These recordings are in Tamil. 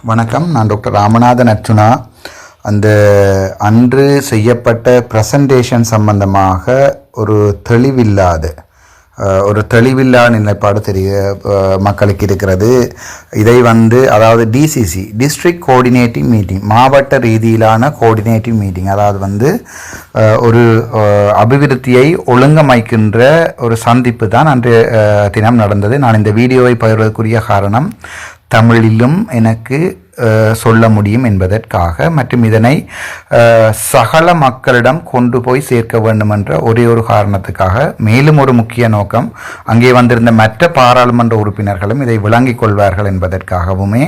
வணக்கம், நான் டாக்டர் ராமநாதன் அர்ச்சுனா. அந்த அன்று செய்யப்பட்ட ப்ரெசன்டேஷன் சம்பந்தமாக ஒரு தெளிவில்லாத நிலைப்பாடு மக்களுக்கு இருக்கிறது. இதை அதாவது டிசிசி, டிஸ்ட்ரிக்ட் கோஆர்டினேட்டிங் மீட்டிங், மாவட்ட ரீதியிலான கோஆர்டினேட்டிங் மீட்டிங், அதாவது ஒரு அபிவிருத்தியை ஒழுங்கமைக்கின்ற ஒரு சந்திப்பு தான் அன்றைய தினம் நடந்தது. நான் இந்த வீடியோவை பகிர்வதற்குரிய காரணம், தமிழிலும் எனக்கு சொல்ல முடியும் என்பதற்காக, மற்றும் இதனை சகல மக்களிடம் கொண்டு போய் சேர்க்க வேண்டும் என்ற ஒரே ஒரு காரணத்துக்காக. மேலும் ஒரு முக்கிய நோக்கம், அங்கே வந்திருந்த மற்ற பாராளுமன்ற உறுப்பினர்களும் இதை விளங்கிக் கொள்வார்கள் என்பதற்காகவுமே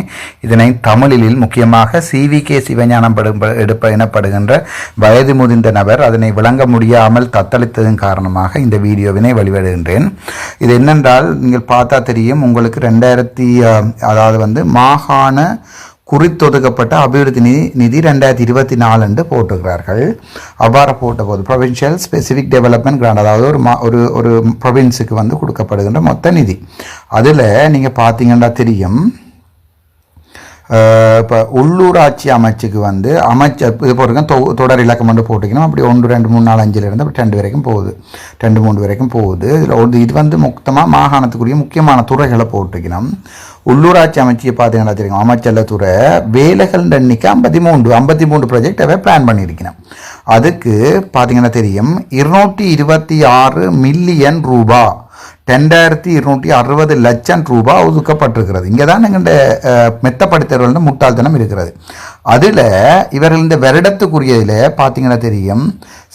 இதனை தமிழில், முக்கியமாக CVK சிவஞானம் எனப்படுகின்ற வயது முதிர்ந்த நபர் அதனை விளங்க முடியாமல் தத்தளித்ததன் காரணமாக இந்த வீடியோவினை வெளியிடுகின்றேன். இது என்னென்றால், நீங்கள் பார்த்தா தெரியும் உங்களுக்கு 2000 மாகாண குறித்தொதுக்கப்பட்ட அபிவிருத்தி நிதி 2024 என்று போட்டுக்கிறார்கள். அவ்வாறு போட்டபோது ப்ரொவின்ஷியல் ஸ்பெசிஃபிக் டெவலப்மெண்ட் கிராண்ட், அதாவது ஒரு ப்ரொவின்ஸுக்கு கொடுக்கப்படுகின்ற மொத்த நிதி. அதில் நீங்கள் பார்த்தீங்கன்னா தெரியும், இப்போ உள்ளூராட்சி அமைச்சுக்கு அமைச்சர் இது போட்டிருக்கேன், தொடர் இலக்கம் போட்டிக்கணும். அப்படி 1 2 3 4 5 அப்படி 2 வரைக்கும் போகுது, 2 3 வரைக்கும் போகுது. இதில் இது மொத்தமாக மாகாணத்துக்குரிய முக்கியமான துறைகளை போட்டிக்கணும். உள்ளூராட்சி அமைச்சியை பார்த்தீங்கன்னா தெரியும், அமைச்சர் துறை வேலைகள் எண்ணிக்கை 53 ப்ராஜெக்ட் பிளான் பண்ணியிருக்கணும். அதுக்கு பார்த்தீங்கன்னா தெரியும் 226 மில்லியன் ரூபாய், 2260 லட்சம் ரூபாய் ஒதுக்கப்பட்டிருக்கிறது. இங்கே தான் எங்கள் மெத்தப்படுத்தவர்கள் முட்டாள்தனம் இருக்கிறது. அதில் இவர்கள் இந்த வருடத்துக்குரியதில் பார்த்தீங்கன்னா தெரியும்,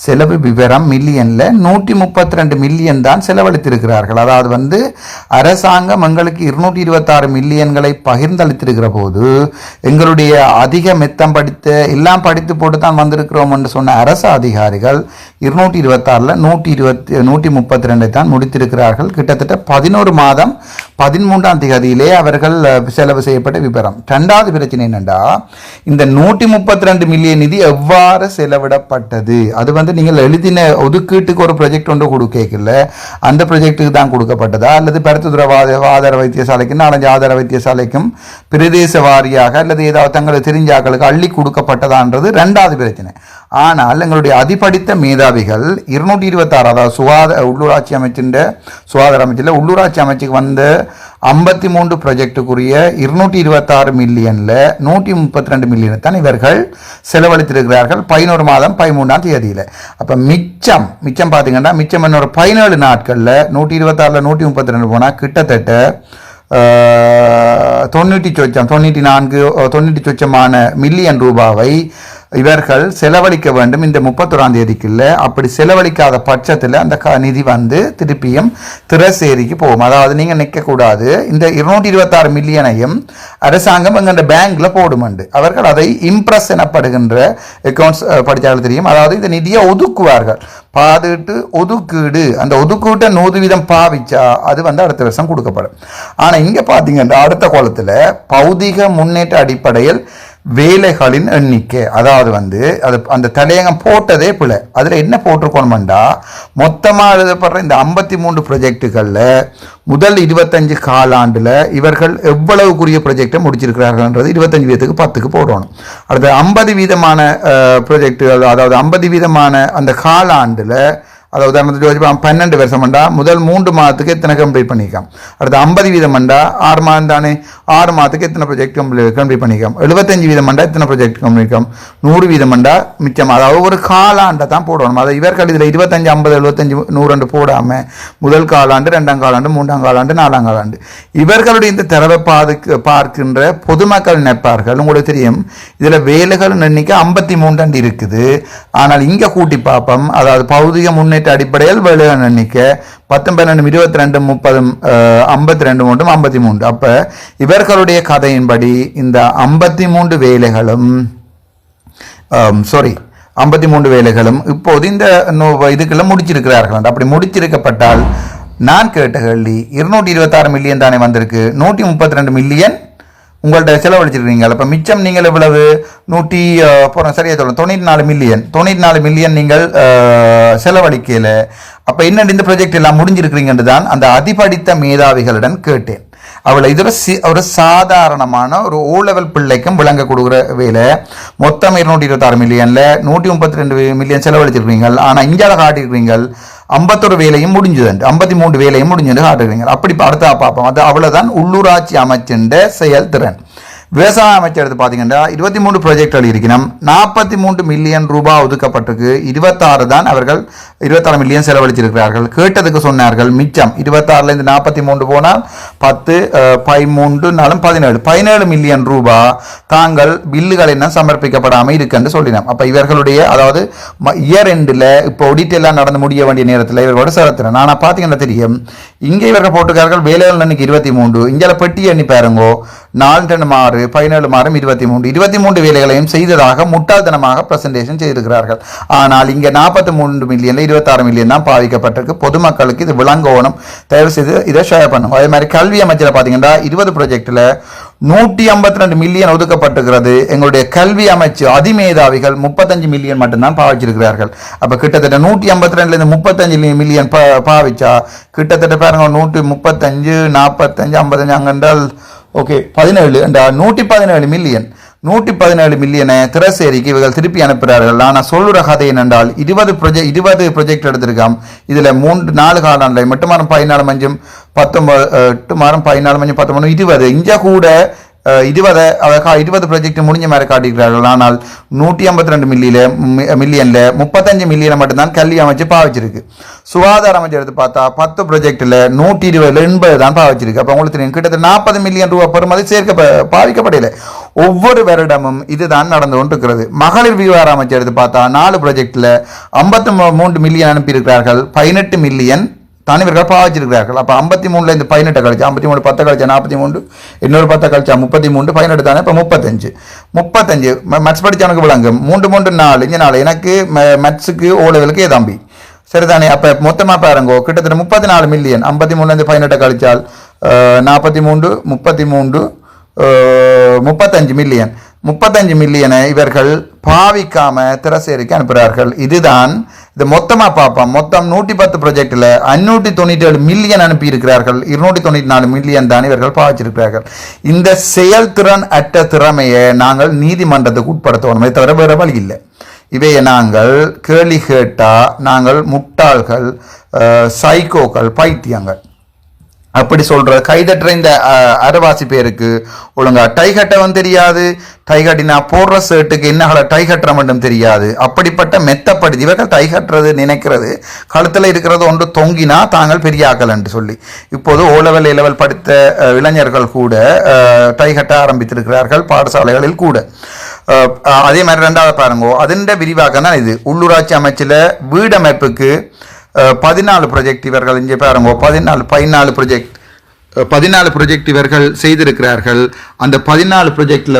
செலவு விவரம் மில்லியனில் 132 மில்லியன் தான் செலவழித்திருக்கிறார்கள். அதாவது அரசாங்கம் எங்களுக்கு 226 மில்லியன்களை பகிர்ந்தளித்திருக்கிற போது, எங்களுடைய அதிக மெத்தம் எல்லாம் படித்து போட்டு தான் வந்திருக்கிறோம் என்று சொன்ன அரசு அதிகாரிகள் 226ல் 132 தான் முடித்திருக்கிறார்கள். கிட்டத்தட்ட 11 மாதம் 13ஆம் தேதியிலே அவர்கள் செலவு செய்யப்பட்ட விவரம். இரண்டாவது பிரச்சனை என்னென்றா, இந்த 132 மில்லியன் நிதி எவ்வாறு செலவிடப்பட்டது? அது நீங்கள் எழுதின ஒதுக்கீட்டுக்கு ஒரு ப்ராஜெக்ட் ஒன்று கொடுக்கல, அந்த ப்ராஜெக்டுக்கு தான் கொடுக்கப்பட்டதா, அல்லது பருத்துத்துறை ஆதார வைத்தியசாலைக்கும் 4 ஆதார வைத்தியசாலைக்கும் பிரதேச வாரியாக அல்லது ஏதாவது தங்களுக்கு தெரிஞ்சாக்களுக்கு அள்ளி கொடுக்கப்பட்டதான்றது இரண்டாவது பிரச்சனை. ஆனால் எங்களுடைய அதிபடித்த மேதாவிகள் 226, அதாவது உள்ளூராட்சி அமைச்சின் சுகாதார அமைச்சில் உள்ளூராட்சி அமைச்சுக்கு 53 ப்ராஜெக்டுக்குரிய 226 மில்லியனில் 132 மில்லியனை தான் இவர்கள் செலவழித்திருக்கிறார்கள் 11 மாதம் 13ஆம் தேதியில். அப்போ மிச்சம் பார்த்தீங்கன்னா, மிச்சம் இன்னொரு 17 நாட்களில் 126ல் 132 போனால் கிட்டத்தட்ட 94 சொச்சமான மில்லியன் ரூபாவை இவர்கள் செலவழிக்க வேண்டும் இந்த 31ஆம் தேதிக்குள்ள. அப்படி செலவழிக்காத பட்சத்தில் அந்த நிதி திருப்பியும் திரசேரிக்கு போகும். அதாவது நீங்கள் நிற்கக்கூடாது, இந்த 226 மில்லியனையும் அரசாங்கம் எங்கள் பேங்க்ல போடுமண்டு. அவர்கள் அதை இம்ப்ரெஸ் எனப்படுகின்ற அக்கௌண்ட்ஸ் படித்தாலும் தெரியும். அதாவது இந்த நிதியை ஒதுக்குவார்கள், பாதிட்டு ஒதுக்கீடு, அந்த ஒதுக்கீட்டை 100% பாவிச்சா அது அடுத்த வருஷம் கொடுக்கப்படும். ஆனால் இங்கே பார்த்தீங்கன்னா அடுத்த கோலத்தில் பௌதிக முன்னேற்ற அடிப்படையில் வேலைகளின் எண்ணிக்கை, அதாவது அது அந்த தலையங்கம் போட்டதே பிள்ளை. அதில் என்ன போட்டிருக்கணும்டா, மொத்தமாக எழுதப்படுற இந்த 53 ப்ராஜெக்டுகளில் முதல் 25 காலாண்டில் இவர்கள் எவ்வளவுக்குரிய ப்ராஜெக்டை முடிச்சிருக்கிறார்கள்ன்றது 25% 10க்கு போடணும். அடுத்து 50% ப்ராஜெக்டுகள், அதாவது 50% அந்த காலாண்டில், அதாவது உதாரணத்துக்கு 12 வருஷம்டா முதல் 3 மாதத்துக்கு எத்தனை கம்ப்ளீட் பண்ணிக்கலாம். அடுத்து 50% 6 மாதம் தானே, 6 மாதத்துக்கு எத்தனை ப்ராஜெக்ட் கம்ப்ளீட் பண்ணிக்கலாம். 75% எத்தனை ப்ராஜெக்ட் கம்ப்ளீட் 100% மிச்சம். அதாவது ஒரு காலாண்டை தான் போடணும். அதை இவர்கள் இதில் 25 50 75 100 போடாமல் முதல் காலாண்டு, 2ஆம் காலாண்டு, 3ஆம் காலாண்டு, 4ஆம் காலாண்டு இவர்களுடைய இந்த தரவை பார்க்கின்ற பொதுமக்கள் நினைப்பார்கள். உங்களுக்கு தெரியும், இதில் வேலைகள் எண்ணிக்கை 53 இருக்குது. ஆனால் இங்கே கூட்டி பார்ப்போம், அதாவது பௌதிக முன்னேற்ற அடிப்படையில் வேலைகள் எண்ணிக்கை 10 12 22 30 52 3 53. அப்ப இவர்களுடைய கதையின்படி இந்த 53 வேலைகளும் இப்போது இந்த இதுக்குள்ள முடிச்சிருக்கிறார்கள். அப்படி முடிச்சிருக்கப்பட்டால் நான் கேட்ட கேள்வி, 226 மில்லியன் தானே வந்திருக்கு, 132 மில்லியன் உங்கள்கிட்ட செலவழிச்சிருக்கீங்க. இப்போ மிச்சம் நீங்கள் எவ்வளவு 94 மில்லியன் நீங்கள் செலவழிக்கல. அப்போ என்ன இந்த ப்ராஜெக்ட் எல்லாம் முடிஞ்சிருக்கிறீங்கன்னு தான் அந்த அதிபடித்த மேதாவிகளிடம் கேட்டேன். அவளை இது ஒரு சாதாரணமான ஒரு ஓ லெவல் பிள்ளைக்கும் விளங்க கொடுக்குற வேலை. மொத்தம் 226 மில்லியன்ல 132 மில்லியன் செலவழிச்சிருக்கீங்க. ஆனால் இந்தியாவில் காட்டியிருக்கிறீங்க 51 வேலையும் முடிஞ்சது, 53 வேலையும் முடிஞ்சது காட்டுறீங்க. அப்படி அடுத்தா பார்ப்போம். அது அவ்வளவுதான் உள்ளூராட்சி அமைச்சின் செயல்திறன். விவசாய அமைச்சர் எடுத்து பார்த்தீங்கன்னா 23 ப்ராஜெக்டுகள் இருக்கணும், 43 மில்லியன் ரூபாய் ஒதுக்கப்பட்டிருக்கு. 26 தான் அவர்கள் 26 மில்லியன் செலவழிச்சிருக்கிறார்கள். கேட்டதுக்கு சொன்னார்கள் மிச்சம் 26லேருந்து 43 போனால் 10 13 17 மில்லியன் ரூபாய் தாங்கள் பில்லுகள் என்ன சமர்ப்பிக்கப்படாமல் இருக்குன்னு சொல்லினோம். அப்போ இவர்களுடைய அதாவது இயர் எண்டில் இப்போ ஒடிட் எல்லாம் நடந்து முடிய வேண்டிய நேரத்தில் இவர்களோட செலுத்தினேன். ஆனால் பார்த்தீங்கன்னா தெரியும் இங்கே இவர்கள் போட்டுக்கார்கள் வேலைகள் அன்னைக்கு 23, இங்கே பெட்டி எண்ணி பாருங்கோ 4 மாறு 17 மாறும் 23 வேலைகளையும் செய்ததாக முட்டாள்தனமாக பிரசன்டேஷன் செய்திருக்கிறார்கள். ஆனால் இங்கே 43 மில்லியன்ல 26 மில்லியன் தான் பாதிக்கப்பட்டிருக்கு. பொதுமக்களுக்கு இது விளங்கணும், தயவு செய்து இதை ஷேர் பண்ணும். அதே மாதிரி கல்வி அமைச்சர் பார்த்தீங்கன்னா 20 ப்ராஜெக்டில் 152 மில்லியன் ஒதுக்கப்பட்டிருக்கிறது. எங்களுடைய கல்வி அமைச்சு அதிமேதாவிகள் 35 மில்லியன் மட்டும்தான் பாவிச்சிருக்கிறார்கள். அப்போ கிட்டத்தட்ட 152லேருந்து 35 மில்லியன் பாவிச்சா கிட்டத்தட்ட பாருங்க 135 45 55 அங்கென்றால் ஓகே 17 117 மில்லியன் 117 மில்லியனை திரசேரிக்கு இவர்கள் திருப்பி அனுப்புகிறார்கள். ஆனால் சொல்லுற கதை என்னென்றால் 20 ப்ரொஜெக்ட் எடுத்திருக்காம். இதில் 3-4 காலங்களில் மட்டும் மாதம் 14 மஞ்சம் 19 மாதம் 14 மஞ்சம் 19 20 இங்கே கூட 20 ப்ராஜெக்ட் முடிஞ்ச மாதிரி காட்டிக்கிறார்கள். ஆனால் 152 மில்லியன்ல 35 மில்லியனை மட்டும்தான் கல்வி அமைச்சு பாவிச்சிருக்கு. சுகாதார அமைச்சர் எடுத்து பார்த்தா 10 ப்ராஜெக்டில் 120 தான் பாவிச்சிருக்கு. அப்போ உங்களுக்கு தெரியும் கிட்டத்தட்ட 40 மில்லியன் ரூபாய் பெறுமதி பாவிக்கப்படலை. ஒவ்வொரு வருடமும் இதுதான் நடந்து கொண்டிருக்கிறது. மகளிர் விவகார அமைச்சர் எடுத்து பார்த்தா 4 ப்ராஜெக்டில் 53 மில்லியன் அனுப்பியிருக்கிறார்கள். 18 மில்லியன் தனிவர்கள் பாவிச்சிருக்கிறார்கள். அப்போ 53லேருந்து 18 கழிச்சா 53 10 கழிச்சா 43 இன்னொரு 10 கழிச்சா 33 18 தானே இப்போ 35 மேத்ஸ் படித்தவனுக்கு விளங்கும் 3 3 4 இங்கே 4 எனக்கு மேத்ஸுக்கு ஓ லெவலுக்கு தம்பி சரிதானே. அப்போ மொத்தமாக பாருங்கோ கிட்டத்தட்ட 34 மில்லியன் 53லேருந்து 18 கழிச்சால் 43 33 35 மில்லியன் 35 மில்லியனை இவர்கள் பாவிக்காம திரசேரிக்கு அனுப்புகிறார்கள். இதுதான் இது மொத்தமாக பார்ப்போம். மொத்தம் 110 ப்ராஜெக்டில் 597 மில்லியன் அனுப்பியிருக்கிறார்கள். 294 மில்லியன் தான் இவர்கள் பாவிச்சிருக்கிறார்கள். இந்த செயல்திறன் அற்ற திறமையை நாங்கள் நீதிமன்றத்துக்கு உட்படுத்தணுமே தவிர வேறு வழி இல்லை. இவையை நாங்கள் கேள்வி கேட்டால் நாங்கள் முட்டாள்கள், சைக்கோக்கள், பைத்தியங்கள் அப்படி சொல்ற. கைதட்டுற இந்த அரைவாசி பேருக்கு ஒழுங்கா டை கட்டவும் தெரியாது, டை கட்டினா போடுற ஷர்ட்டுக்கு என்ன டை கட்டுற மட்டும் தெரியாது. அப்படிப்பட்ட மெத்தப்படுத்தி இவர்கள் டை கட்டுறது நினைக்கிறது கழுத்தில் இருக்கிறது ஒன்று தொங்கினா தாங்கள் பெரிய ஆக்கல் என்று சொல்லி இப்போது ஓ லெவல் ஏ லெவல் படித்த இளைஞர்கள் கூட டை கட்ட ஆரம்பித்திருக்கிறார்கள் பாடசாலைகளில் கூட. அதே மாதிரி 2வது பாருங்கோ அதன் விரிவாக்கம் தான் இது. உள்ளூராட்சி அமைச்சில் வீடமைப்புக்கு 14 ப்ராஜெக்ட் இவர்கள் இங்கே பாருங்க 14 ப்ராஜெக்ட் இவர்கள் செய்திருக்கிறார்கள். அந்த 14 ப்ராஜெக்டில்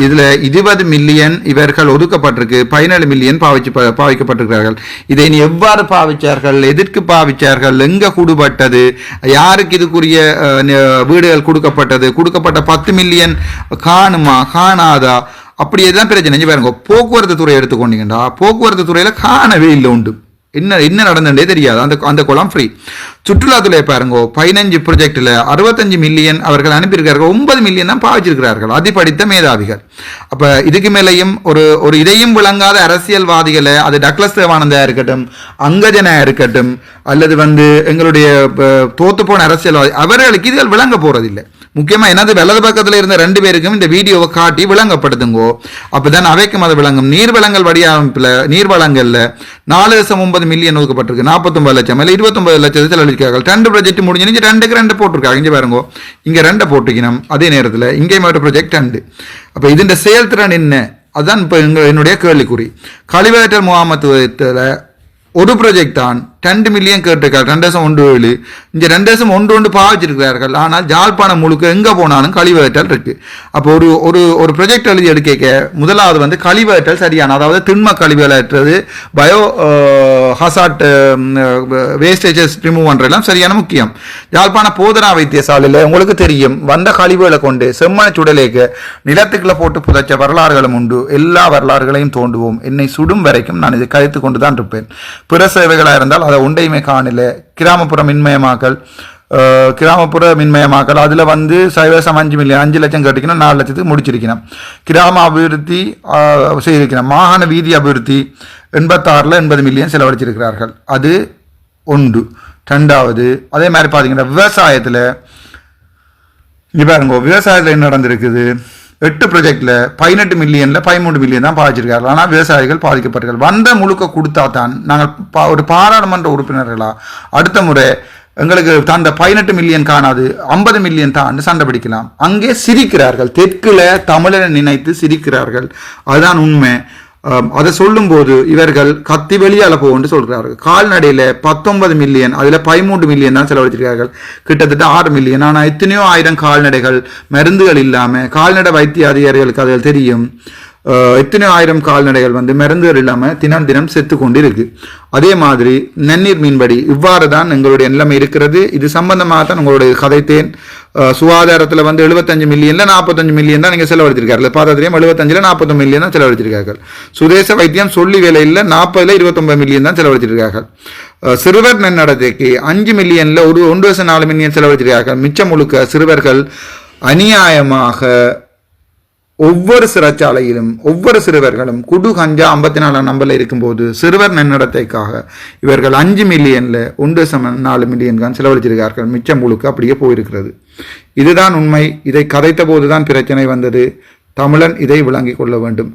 இதில் 20 மில்லியன் இவர்கள் ஒதுக்கப்பட்டிருக்கு, 17 மில்லியன் பாவிக்கப்பட்டிருக்கிறார்கள். இதை நீ எவ்வாறு பாவிச்சார்கள், எதற்கு பாவிச்சார்கள், எங்கே கூடுபட்டது, யாருக்கு இதுக்குரிய வீடுகள் கொடுக்கப்பட்ட 10 மில்லியன் காணுமா காணாதா, அப்படியே தான் பிரச்சனை. பாருங்க போக்குவரத்து துறை எடுத்துக்கொண்டீங்கன்னா போக்குவரத்து துறையில் காணவே இல்லை உண்டு, என்ன நடந்தே தெரியாது. அந்த குளம் ஃப்ரீ. சுற்றுலாத்துறை பாருங்க 15 ப்ராஜெக்டில் 65 மில்லியன் அவர்கள் அனுப்பியிருக்கிறார்கள். 9 மில்லியன் தான் பாவிச்சிருக்கிறார்கள் அதிபடித்த மேதாவிகள். அப்போ இதுக்கு மேலேயும் ஒரு இதையும் விளங்காத அரசியல்வாதிகளை, அது டக்ளஸ் தேவானந்தா இருக்கட்டும், அங்கஜனா இருக்கட்டும், அல்லது எங்களுடைய தோத்து போன அரசியல்வாதி, அவர்களுக்கு இதுகள் விளங்க போறதில்லை. முக்கியமாக என்னது வலது பக்கத்தில் இருந்த 2 பேருக்கும் இந்த வீடியோவை காட்டி விளங்கப்படுத்துங்கோ. அப்போதான் அவைக்கும் அது விளங்கும். நீர்வளங்கள் வடிவமைப்பில் நீர்வளங்களில் 4.9 மில்லியன் ஒதுக்கப்பட்டிருக்கு. 49 லட்சம் இல்லை 29 லட்சத்தை செலவழிக்கிறார்கள். 2 ப்ராஜெக்ட் முடிஞ்சு 2க்கு 2 போட்டிருக்காங்க. இங்கே பாருங்க இங்கே 2 போட்டுக்கணும். அதே நேரத்தில் இங்கே மட்டும் ப்ராஜெக்ட் 2. அப்போ இதன் செயல்திறன் என்ன, அதுதான் இப்போ என்னுடைய கேள்விக்குறி. கழிவகற்றல் முகாமத்துவத்தில் ஒரு ப்ராஜெக்ட் தான் 2 மில்லியன் கேட்டிருக்காரு. 2.17 இங்கே 2.11 பாவிச்சிருக்கிறார்கள். ஆனால் ஜாழ்ப்பாணம் முழுக்க எங்கே போனாலும் கழிவகற்றல் இருக்கு. அப்போ ஒரு ப்ராஜெக்ட் எழுதி எடுக்க முதலாவது கழிவகற்றல் சரியான, அதாவது திண்ம கழிவகற்றது, பயோ ஹசார்ட் வேஸ்டேஜஸ் ரிமூவ் பண்ணுறதுலாம் சரியான முக்கியம். ஜாழ்ப்பாண போதனா வைத்தியசாலையில் உங்களுக்கு தெரியும் வந்த கழிவுகளை கொண்டு செம்மண சுடலேக்க நிலத்துக்குள்ள போட்டு புதைச்ச வரலாறுகளும் உண்டு. எல்லா வரலாறுகளையும் தோண்டுவோம். என்னை சுடும் வரைக்கும் நான் இதை கழித்து கொண்டு தான் இருப்பேன். பிற சேவைகளாக இருந்தால் அதை உண்டையுமே காணல. கிராமப்புற மின்மயமாக்கல், கிராமப்புற மின்மயமாக்கல் அதில் வந்து 5 மில்லியன் 5 லட்சம் கட்டிக்கணும் 4 லட்சத்துக்கு முடிச்சிருக்கணும். கிராம அபிவிருத்தி செய்திருக்கணும். மாகாண வீதி அபிவிருத்தி 86ல் 80 மில்லியன் செலவழிச்சிருக்கிறார்கள். அது ஒன்று. ரெண்டாவது அதே மாதிரி பார்த்தீங்கன்னா விவசாயத்தில் பாருங்க, விவசாயத்தில் என்ன நடந்திருக்குது, 8 ப்ராஜெக்டில் 18 மில்லியனில் 13 மில்லியன் தான் பாதிச்சிருக்கார்கள். ஆனால் விவசாயிகள் பாதிக்கப்பட்டார்கள். வந்த முழுக்க கொடுத்தா தான் நாங்கள் ஒரு பாராளுமன்ற உறுப்பினர்களா அடுத்த முறை எங்களுக்கு அந்த 18 மில்லியன் காணாது 50 மில்லியன் தான் சண்டை பிடிக்கலாம். அங்கே சிரிக்கிறார்கள், தெற்குல தமிழனை நினைத்து சிரிக்கிறார்கள். அதுதான் உண்மை. அதை சொல்லும்போது இவர்கள் கத்தி வெளியால போன்னு சொல்கிறார்கள். கால்நடையில் 19 மில்லியன், அதில் 13 மில்லியன் தான் செலவழிச்சிருக்கார்கள், கிட்டத்தட்ட 6 மில்லியன். ஆனால் எத்தனையோ ஆயிரம் கால்நடைகள் மருந்துகள் இல்லாமல், கால்நடை வைத்திய அதிகாரிகளுக்கு அதில் தெரியும், எத்தனையோ ஆயிரம் கால்நடைகள் வந்து மருந்துகள் இல்லாமல் தினம் தினம் செத்து கொண்டு இருக்கு. அதே மாதிரி நன்னீர் மீன்படி இவ்வாறு தான் எங்களுடைய நிலைமை இருக்கிறது. இது சம்பந்தமாக தான் உங்களுடைய கதைத்தேன். சுகாதாரத்தில் வந்து 75 மில்லியன்ல 45 மில்லியன் தான் நீங்கள் செலவழிச்சிருக்கார்கள். பாரதியம் 75ல் 49 மில்லியன் தான் செலவழிச்சிருக்கார்கள். சுதேச வைத்தியம் சொல்லி வேலையில் 40ல் 29 மில்லியன் தான் செலவழிச்சிருக்கார்கள். சிறுவர் நன்னடத்தைக்கு 5 மில்லியன்ல 1.4 மில்லியன் செலவழிச்சிருக்கார்கள். மிச்சம் முழுக்க சிறுவர்கள் அநியாயமாக ஒவ்வொரு சிறைச்சாலையிலும் ஒவ்வொரு சிறுவர்களும் குடு கஞ்சா 54 நம்பர்ல இருக்கும்போது சிறுவர் நன்னடத்தைக்காக இவர்கள் 5 மில்லியன்ல 1.4 மில்லியன் தான் செலவழிச்சிருக்கார்கள். மிச்சம் முழுக்க அப்படியே போயிருக்கிறது. இதுதான் உண்மை. இதை கதைத்த போதுதான் பிரச்சனை வந்தது. தமிழன் இதை விளங்கிக் கொள்ள வேண்டும்.